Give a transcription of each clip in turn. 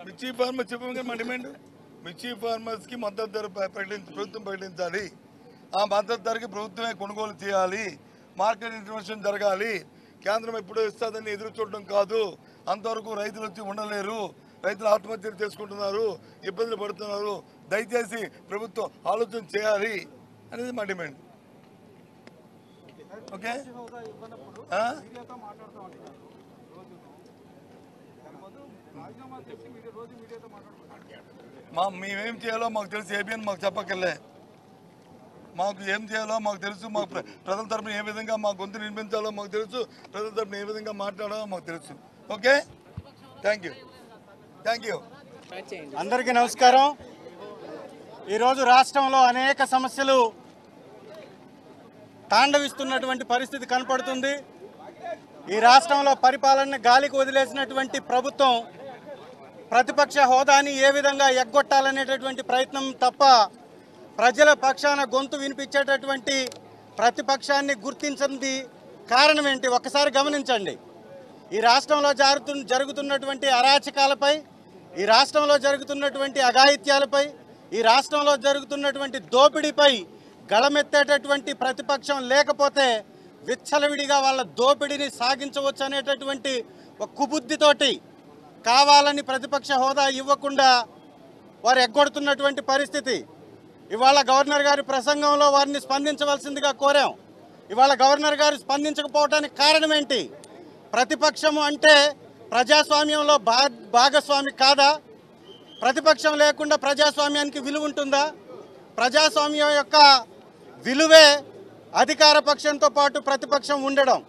మిర్చి ఫార్మర్ చెప్పాము మా డిమాండ్ మిర్చి ఫార్మర్స్కి మద్దతు ధర ప్రభుత్వం ప్రకటించాలి. ఆ మద్దతు ధరకి ప్రభుత్వమే కొనుగోలు చేయాలి. మార్కెట్ ఇంటర్వెన్షన్ జరగాలి. కేంద్రం ఎప్పుడో ఇస్తుందని ఎదురు చూడడం కాదు. అంతవరకు రైతులు వచ్చి ఉండలేరు. రైతులు ఆత్మహత్యలు చేసుకుంటున్నారు, ఇబ్బందులు పడుతున్నారు. దయచేసి ప్రభుత్వం ఆలోచన చేయాలి అనేది మా డిమాండ్. ఓకే, మేమేం చేయాలో మాకు తెలుసు. ఏబిఎన్ మాకు చెప్పక్కర్లే. మాకు ఏం చేయాలో మాకు తెలుసు. మాకు ప్రజల తరపున ఏ విధంగా మా గొంతు నిర్మించాలో మాకు తెలుసు. ప్రజల తరపున ఏ విధంగా మాట్లాడాలో మాకు తెలుసు. Okay, thank you. అందరికీ నమస్కారం. ఈరోజు రాష్ట్రంలో అనేక సమస్యలు తాండవిస్తున్నటువంటి పరిస్థితి కనపడుతుంది. ఈ రాష్ట్రంలో పరిపాలన గాలికి వదిలేసినటువంటి ప్రభుత్వం ప్రతిపక్ష హోదాని ఏ విధంగా ఎగ్గొట్టాలనేటటువంటి ప్రయత్నం తప్ప ప్రజల పక్షాన గొంతు వినిపించేటటువంటి ప్రతిపక్షాన్ని గుర్తించింది కారణం ఏంటి ఒక్కసారి గమనించండి. ఈ రాష్ట్రంలో జరుగుతున్నటువంటి అరాచకాలపై, ఈ రాష్ట్రంలో జరుగుతున్నటువంటి అఘాయిత్యాలపై, ఈ రాష్ట్రంలో జరుగుతున్నటువంటి దోపిడీపై గళమెత్తేటటువంటి ప్రతిపక్షం లేకపోతే విచ్చలవిడిగా వాళ్ళ దోపిడీని సాగించవచ్చు అనేటటువంటి ఒక కుబుద్ధితోటి కావాలని ప్రతిపక్ష హోదా ఇవ్వకుండా వారు ఎగ్గొడుతున్నటువంటి పరిస్థితి. ఇవాళ గవర్నర్ గారి ప్రసంగంలో వారిని స్పందించవలసిందిగా కోరాం. ఇవాళ గవర్నర్ గారు స్పందించకపోవడానికి కారణం ఏంటి? ప్రతిపక్షము అంటే ప్రజాస్వామ్యంలో భాగస్వామి కాదా? ప్రతిపక్షం లేకుండా ప్రజాస్వామ్యానికి విలువ ఉంటుందా? ప్రజాస్వామ్యం యొక్క విలువే అధికార పక్షంతో పాటు ప్రతిపక్షం ఉండడం.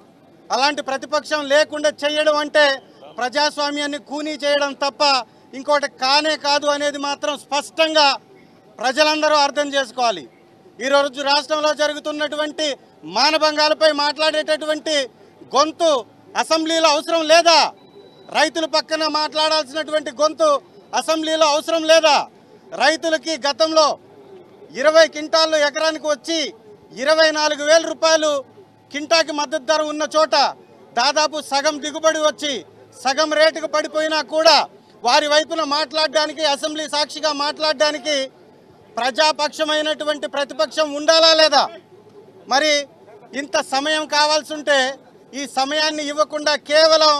అలాంటి ప్రతిపక్షం లేకుండా చేయడం అంటే ప్రజాస్వామ్యాన్ని కూనీ చేయడం తప్ప ఇంకోటి కానే కాదు అనేది మాత్రం స్పష్టంగా ప్రజలందరూ అర్థం చేసుకోవాలి. ఈరోజు రాష్ట్రంలో జరుగుతున్నటువంటి మానభంగాలపై మాట్లాడేటటువంటి గొంతు అసెంబ్లీలో అవసరం లేదా? రైతుల పక్కన మాట్లాడాల్సినటువంటి గొంతు అసెంబ్లీలో అవసరం లేదా? రైతులకి గతంలో 20 క్వింటాళ్ళు ఎకరానికి వచ్చి 24,000 రూపాయలు కింటాకి మద్దతు ధర ఉన్న చోట దాదాపు సగం దిగుబడి వచ్చి సగం రేటుకు పడిపోయినా కూడా వారి వైపున మాట్లాడడానికి, అసెంబ్లీ సాక్షిగా మాట్లాడడానికి ప్రజాపక్షమైనటువంటి ప్రతిపక్షం ఉండాలా లేదా? మరి ఇంత సమయం కావాల్సి ఉంటే ఈ సమయాన్ని ఇవ్వకుండా కేవలం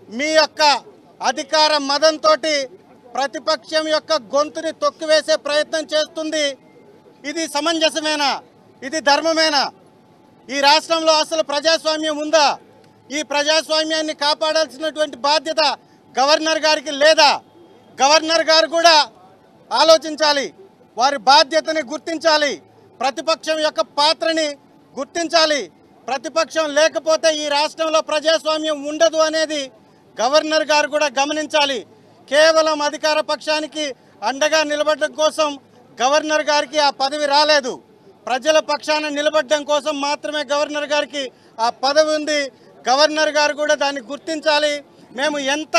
మీ యొక్క అధికార మదంతో ప్రతిపక్షం యొక్క గొంతుని తొక్కివేసే ప్రయత్నం చేస్తుంది. ఇది సమంజసమేనా? ఇది ధర్మమేనా? ఈ రాష్ట్రంలో అసలు ప్రజాస్వామ్యం ఉందా? ఈ ప్రజాస్వామ్యాన్ని కాపాడాల్సినటువంటి బాధ్యత గవర్నర్ గారికి లేదా? గవర్నర్ గారు కూడా ఆలోచించాలి. వారి బాధ్యతని గుర్తించాలి. ప్రతిపక్షం యొక్క పాత్రని గుర్తించాలి. ప్రతిపక్షం లేకపోతే ఈ రాష్ట్రంలో ప్రజాస్వామ్యం ఉండదు అనేది గవర్నర్ గారు కూడా గమనించాలి. కేవలం అధికార పక్షానికి అండగా నిలబడడం కోసం గవర్నర్ గారికి ఆ పదవి రాలేదు. ప్రజల పక్షాన నిలబడడం కోసం మాత్రమే గవర్నర్ గారికి ఆ పదవి ఉంది. గవర్నర్ గారు కూడా దాన్ని గుర్తించాలి. మేము ఎంత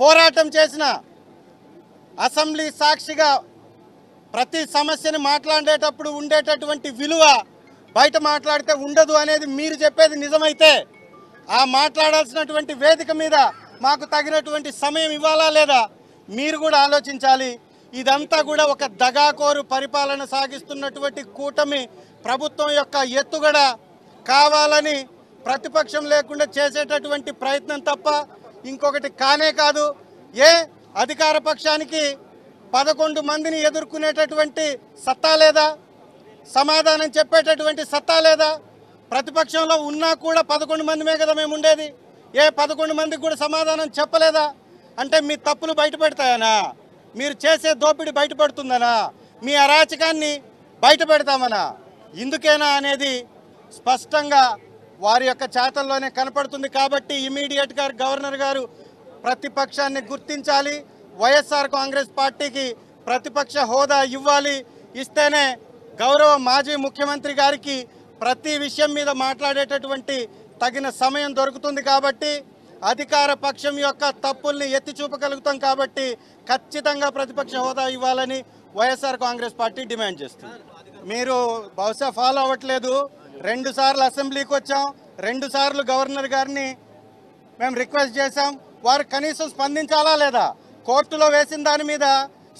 పోరాటం చేసినా అసెంబ్లీ సాక్షిగా ప్రతి సమస్యని మాట్లాడేటప్పుడు ఉండేటటువంటి విలువ బయట మాట్లాడితే ఉండదు అనేది మీరు చెప్పేది నిజమైతే ఆ మాట్లాడాల్సినటువంటి వేదిక మీద మాకు తగినటువంటి సమయం ఇవ్వాలా లేదా? మీరు కూడా ఆలోచించాలి. ఇదంతా కూడా ఒక దగాకోరు పరిపాలన సాగిస్తున్నటువంటి కూటమి ప్రభుత్వం యొక్క ఎత్తుగడ, కావాలని ప్రతిపక్షం లేకుండా చేసేటటువంటి ప్రయత్నం తప్ప ఇంకొకటి కానే కాదు. అధికార పక్షానికి 11 మందిని ఎదుర్కొనేటటువంటి సత్తా లేదా? సమాధానం చెప్పేటటువంటి సత్తా లేదా? ప్రతిపక్షంలో ఉన్నా కూడా 11 మందిమే కదా మేము ఉండేది. 11 మందికి కూడా సమాధానం చెప్పలేదా? అంటే మీ తప్పులు బయటపెడతాయనా? మీరు చేసే దోపిడీ బయటపడుతుందనా? మీ అరాచకాన్ని బయట పెడతామనా? ఇందుకేనా అనేది స్పష్టంగా వారి యొక్క చేతల్లోనే కనపడుతుంది. కాబట్టి ఇమీడియట్గా గవర్నర్ గారు ప్రతిపక్షాన్ని గుర్తించాలి. వైఎస్ఆర్ కాంగ్రెస్ పార్టీకి ప్రతిపక్ష హోదా ఇవ్వాలి. ఇస్తేనే గౌరవ మాజీ ముఖ్యమంత్రి గారికి ప్రతి విషయం మీద మాట్లాడేటటువంటి తగిన సమయం దొరుకుతుంది. కాబట్టి అధికార పక్షం యొక్క తప్పుల్ని ఎత్తి చూపగలుగుతాం. కాబట్టి ఖచ్చితంగా ప్రతిపక్ష హోదా ఇవ్వాలని వైఎస్ఆర్ కాంగ్రెస్ పార్టీ డిమాండ్ చేస్తుంది. మీరు బహుశా ఫాలో అవ్వట్లేదు. 2 సార్లు అసెంబ్లీకి వచ్చాం, 2 సార్లు గవర్నర్ గారిని మేము రిక్వెస్ట్ చేశాం. వారు కనీసం స్పందించాలా లేదా? కోర్టులో వేసిన దాని మీద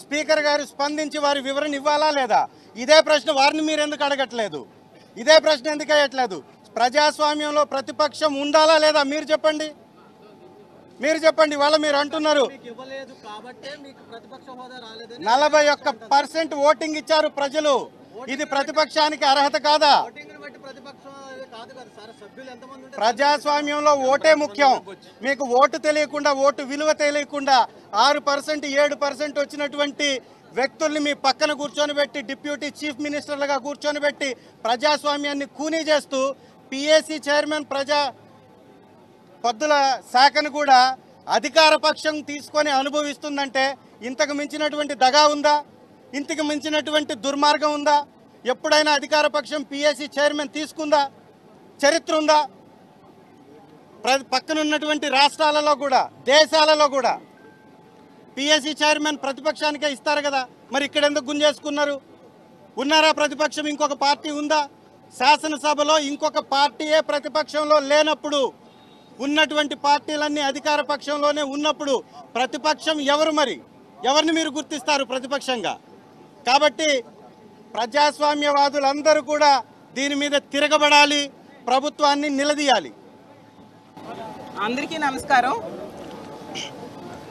స్పీకర్ గారు స్పందించి వారి వివరణ ఇవ్వాలా లేదా? ఇదే ప్రశ్న వారిని మీరు ఎందుకు అడగట్లేదు? ఇదే ప్రశ్న ఎందుకు వేయట్లేదు? ప్రజాస్వామ్యంలో ప్రతిపక్షం ఉండాలా లేదా? మీరు చెప్పండి, మీరు చెప్పండి. వాళ్ళ మీరు అంటున్నారు 41% ఓటింగ్ ఇచ్చారు ప్రజలు. ఇది ప్రతిపక్షానికి అర్హత కాదా? ప్రజాస్వామ్యంలో ఓటే ముఖ్యం. మీకు ఓటు తెలియకుండా, ఓటు విలువ తెలియకుండా 6%, 7% వచ్చినటువంటి వ్యక్తుల్ని మీ పక్కన కూర్చొని పెట్టి, డిప్యూటీ చీఫ్ మినిస్టర్లుగా కూర్చొని పెట్టి ప్రజాస్వామ్యాన్ని కూనీ చేస్తూ పిఏసీ చైర్మన్ పొద్దుల శాఖను కూడా అధికార పక్షం తీసుకొని అనుభవిస్తుందంటే ఇంతకు మించినటువంటి దగా ఉందా? ఇంతకు మించినటువంటి దుర్మార్గం ఉందా? ఎప్పుడైనా అధికార పక్షం పిఏసీ చైర్మన్ తీసుకుందా? చరిత్ర ఉందా? పక్కనున్నటువంటి రాష్ట్రాలలో కూడా, దేశాలలో కూడా పిఏసీ చైర్మన్ ప్రతిపక్షానికే ఇస్తారు కదా. మరి ఇక్కడ ఎందుకు గుంజేసుకున్నారు? ఉన్నారా ప్రతిపక్షం? ఇంకొక పార్టీ ఉందా? శాసనసభలో ఇంకొక పార్టీయే ప్రతిపక్షంలో లేనప్పుడు, ఉన్నటువంటి పార్టీలన్నీ అధికార పక్షంలోనే ఉన్నప్పుడు ప్రతిపక్షం ఎవరు? మరి ఎవరిని మీరు గుర్తిస్తారు ప్రతిపక్షంగా? కాబట్టి ప్రజాస్వామ్యవాదులందరూ కూడా దీని మీద తిరగబడాలి, ప్రభుత్వాన్ని నిలదీయాలి. అందరికీ నమస్కారం.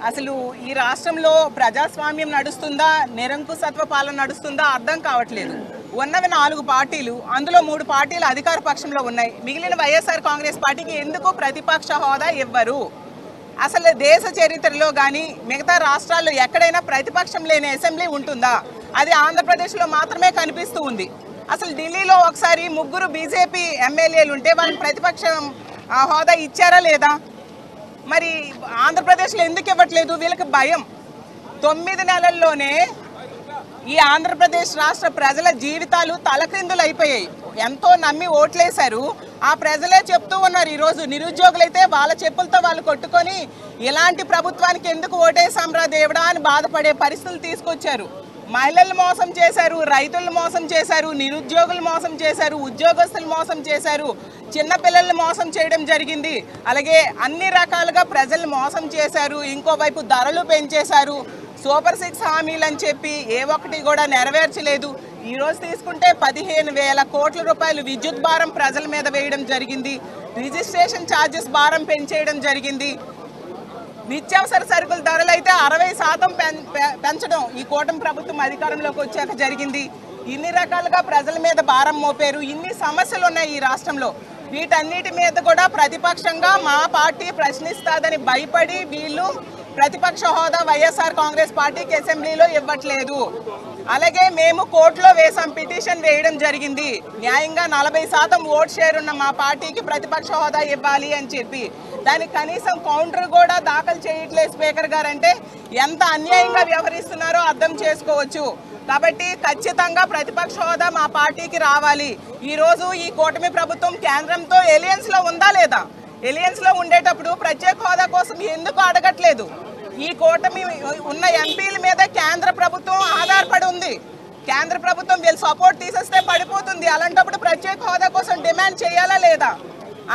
అసలు ఈ రాష్ట్రంలో ప్రజాస్వామ్యం నడుస్తుందా, నిరంకుశత్వ పాలన నడుస్తుందా అర్థం కావట్లేదు. ఉన్నవి 4 పార్టీలు, అందులో 3 పార్టీలు అధికార పక్షంలో ఉన్నాయి. మిగిలిన వైఎస్ఆర్ కాంగ్రెస్ పార్టీకి ఎందుకు ప్రతిపక్ష హోదా ఇవ్వరు? అసలు దేశ చరిత్రలో కానీ మిగతా రాష్ట్రాల్లో ఎక్కడైనా ప్రతిపక్షం లేని అసెంబ్లీ ఉంటుందా? అది ఆంధ్రప్రదేశ్లో మాత్రమే కనిపిస్తూ ఉంది. అసలు ఢిల్లీలో ఒకసారి 3 బీజేపీ ఎమ్మెల్యేలు ఉంటే వాళ్ళకి ప్రతిపక్షం హోదా ఇచ్చారా లేదా? మరి ఆంధ్రప్రదేశ్లో ఎందుకు ఇవ్వట్లేదు? వీళ్ళకి భయం. 9 నెలల్లోనే ఈ ఆంధ్రప్రదేశ్ రాష్ట్ర ప్రజల జీవితాలు తలక్రిందులు అయిపోయాయి. ఎంతో నమ్మి ఓట్లేశారు. ఆ ప్రజలే చెప్తూ ఉన్నారు, ఈరోజు నిరుద్యోగులైతే వాళ్ళ చెప్పులతో వాళ్ళు కొట్టుకొని ఇలాంటి ప్రభుత్వానికి ఎందుకు ఓటేసాంరా దేవుడా అని బాధపడే పరిస్థితులు తీసుకొచ్చారు. మహిళలు మోసం చేశారు, రైతులు మోసం చేశారు, నిరుద్యోగులు మోసం చేశారు, ఉద్యోగస్తులు మోసం చేశారు, చిన్నపిల్లల్ని మోసం చేయడం జరిగింది. అలాగే అన్ని రకాలుగా ప్రజలు మోసం చేశారు. ఇంకోవైపు ధరలు పెంచేశారు. సూపర్ 6 హామీలు అని చెప్పి ఏ ఒక్కటి కూడా నెరవేర్చలేదు. ఈరోజు తీసుకుంటే 15,000 కోట్ల రూపాయలు విద్యుత్ భారం ప్రజల మీద వేయడం జరిగింది. రిజిస్ట్రేషన్ ఛార్జెస్ భారం పెంచేయడం జరిగింది. నిత్యావసర సరుకుల ధరలు అయితే 60% పెంచడం ఈ కూటమి ప్రభుత్వం అధికారంలోకి వచ్చాక జరిగింది. ఇన్ని రకాలుగా ప్రజల మీద భారం మోపారు. ఇన్ని సమస్యలు ఉన్నాయి ఈ రాష్ట్రంలో. వీటన్నిటి మీద కూడా ప్రతిపక్షంగా మా పార్టీ ప్రశ్నిస్తాదని భయపడి వీళ్ళు ప్రతిపక్ష హోదా వైఎస్ఆర్ కాంగ్రెస్ పార్టీకి అసెంబ్లీలో ఇవ్వట్లేదు. అలాగే మేము కోర్టులో వేసాం, పిటిషన్ వేయడం జరిగింది. న్యాయంగా 40% ఓట్ షేర్ ఉన్న మా పార్టీకి ప్రతిపక్ష హోదా ఇవ్వాలి అని చెప్పి దానికి కనీసం కౌంటర్ కూడా దాఖలు చేయట్లేదు స్పీకర్ గారు. అంటే ఎంత అన్యాయంగా వ్యవహరిస్తున్నారో అర్థం చేసుకోవచ్చు. కాబట్టి ఖచ్చితంగా ప్రతిపక్ష హోదా మా పార్టీకి రావాలి. ఈరోజు ఈ కూటమి ప్రభుత్వం కేంద్రంతో ఎలియన్స్లో ఉందా లేదా? ఎలియన్స్లో ఉండేటప్పుడు ప్రత్యేక హోదా కోసం ఎందుకు అడగట్లేదు? ఈ కూటమి ఉన్న ఎంపీల మీద కేంద్ర ప్రభుత్వం ఆధారపడి ఉంది. కేంద్ర ప్రభుత్వం వీళ్ళు సపోర్ట్ తీసేస్తే పడిపోతుంది. అలాంటప్పుడు ప్రత్యేక హోదా కోసం డిమాండ్ చేయాలా లేదా?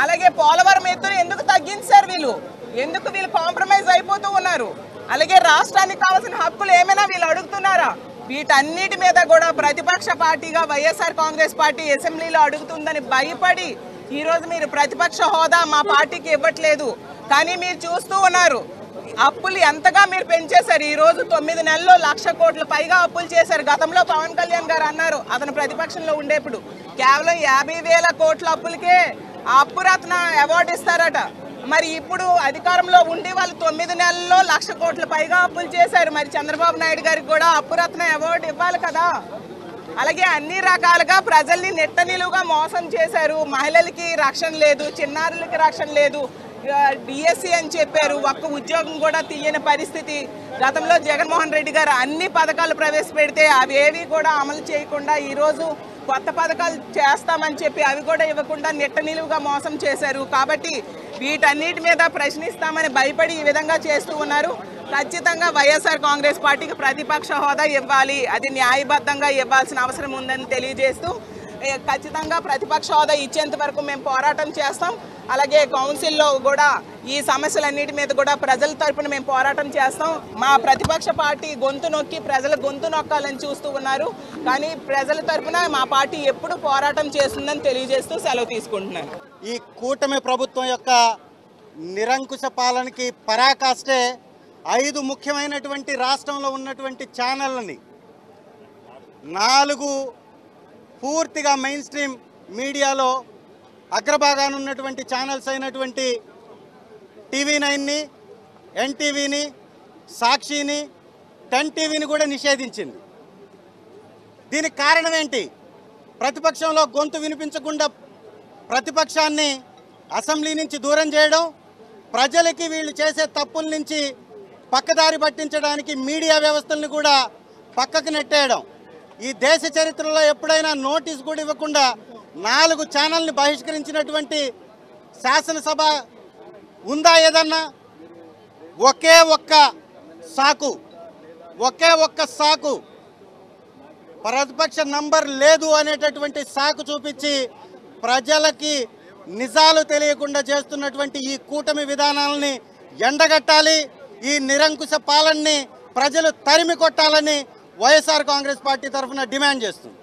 అలాగే పోలవరం ఎత్తును ఎందుకు తగ్గించారు వీళ్ళు? ఎందుకు వీళ్ళు కాంప్రమైజ్ అయిపోతూ ఉన్నారు? అలాగే రాష్ట్రానికి కావాల్సిన హక్కులు ఏమైనా వీళ్ళు అడుగుతున్నారా? వీటన్నిటి మీద కూడా ప్రతిపక్ష పార్టీగా వైఎస్ఆర్ కాంగ్రెస్ పార్టీ అసెంబ్లీలో అడుగుతుందని భయపడి ఈరోజు మీరు ప్రతిపక్ష హోదా మా పార్టీకి ఇవ్వట్లేదు. కానీ మీరు చూస్తూ ఉన్నారు అప్పులు ఎంతగా మీరు పెంచేశారు. ఈరోజు 9 నెలల్లో 1,00,000 కోట్ల పైగా అప్పులు చేశారు. గతంలో పవన్ కళ్యాణ్ గారు అన్నారు అతను ప్రతిపక్షంలో ఉండేప్పుడు కేవలం 50,000 కోట్ల అప్పులకే అప్పురత్న అవార్డు ఇస్తారట. మరి ఇప్పుడు అధికారంలో ఉండి వాళ్ళు 9 నెలల్లో 1,00,000 కోట్ల పైగా అప్పులు చేశారు. మరి చంద్రబాబు నాయుడు గారికి కూడా అప్పురత్న అవార్డు ఇవ్వాలి కదా. అలాగే అన్ని రకాలుగా ప్రజల్ని నెట్ట నిలువుగా మోసం చేశారు. మహిళలకి రక్షణ లేదు, చిన్నారులకి రక్షణ లేదు. డిఎస్సి అని చెప్పారు, ఒక్క ఉద్యోగం కూడా తీయని పరిస్థితి. గతంలో జగన్మోహన్ రెడ్డి గారు అన్ని పథకాలు ప్రవేశపెడితే అవి ఏవి కూడా అమలు చేయకుండా ఈరోజు కొత్త పథకాలు చేస్తామని చెప్పి అవి కూడా ఇవ్వకుండా నెట్ట నిలువుగా మోసం చేశారు. కాబట్టి వీటన్నిటి మీద ప్రశ్నిస్తామని భయపడి ఈ విధంగా చేస్తూ ఉన్నారు. ఖచ్చితంగా వైఎస్ఆర్ కాంగ్రెస్ పార్టీకి ప్రతిపక్ష హోదా ఇవ్వాలి, అది న్యాయబద్ధంగా ఇవ్వాల్సిన అవసరం ఉందని తెలియజేస్తూ ఖచ్చితంగా ప్రతిపక్ష హోదా ఇచ్చేంత వరకు మేము పోరాటం చేస్తాం. అలాగే కౌన్సిల్లో కూడా ఈ సమస్యలన్నిటి మీద కూడా ప్రజల తరపున మేము పోరాటం చేస్తాం. మా ప్రతిపక్ష పార్టీ గొంతు నొక్కి ప్రజల గొంతు నొక్కాలని చూస్తూ ఉన్నారు. కానీ ప్రజల తరపున మా పార్టీ ఎప్పుడు పోరాటం చేస్తుందని తెలియజేస్తూ సెలవు తీసుకుంటున్నాను. ఈ కూటమి ప్రభుత్వం యొక్క నిరంకుశ పాలనకి పరాకాష్టే 5 ముఖ్యమైనటువంటి రాష్ట్రంలో ఉన్నటువంటి ఛానళ్ళని 4 పూర్తిగా మెయిన్ స్ట్రీమ్ మీడియాలో అగ్రభాగాన ఉన్నటువంటి ఛానల్స్ అయినటువంటి TV9ని, NTVని, సాక్షిని, 10 టీవీని కూడా నిషేధించింది. దీనికి కారణం ఏంటి? ప్రతిపక్షంలో గొంతు వినిపించకుండా ప్రతిపక్షాన్ని అసెంబ్లీ నుంచి దూరం చేయడం, ప్రజలకి వీళ్ళు చేసే తప్పుల నుంచి పక్కదారి పట్టించడానికి మీడియా వ్యవస్థల్ని కూడా పక్కకు నెట్టేయడం. ఈ దేశ చరిత్రలో ఎప్పుడైనా నోటీస్ కూడా ఇవ్వకుండా 4 ఛానల్ని బహిష్కరించినటువంటి శాసనసభ ఉందా ఏదన్నా? ఒకే ఒక్క సాకు ప్రతిపక్ష నంబర్ లేదు అనేటటువంటి సాకు చూపించి ప్రజలకి నిజాలు తెలియకుండా చేస్తున్నటువంటి ఈ కూటమి విధానాలని ఎండగట్టాలి. ఈ నిరంకుశ పాలనని ప్రజలు తరిమి కొట్టాలని వైఎస్ఆర్ కాంగ్రెస్ పార్టీ తరఫున డిమాండ్ చేస్తుంది.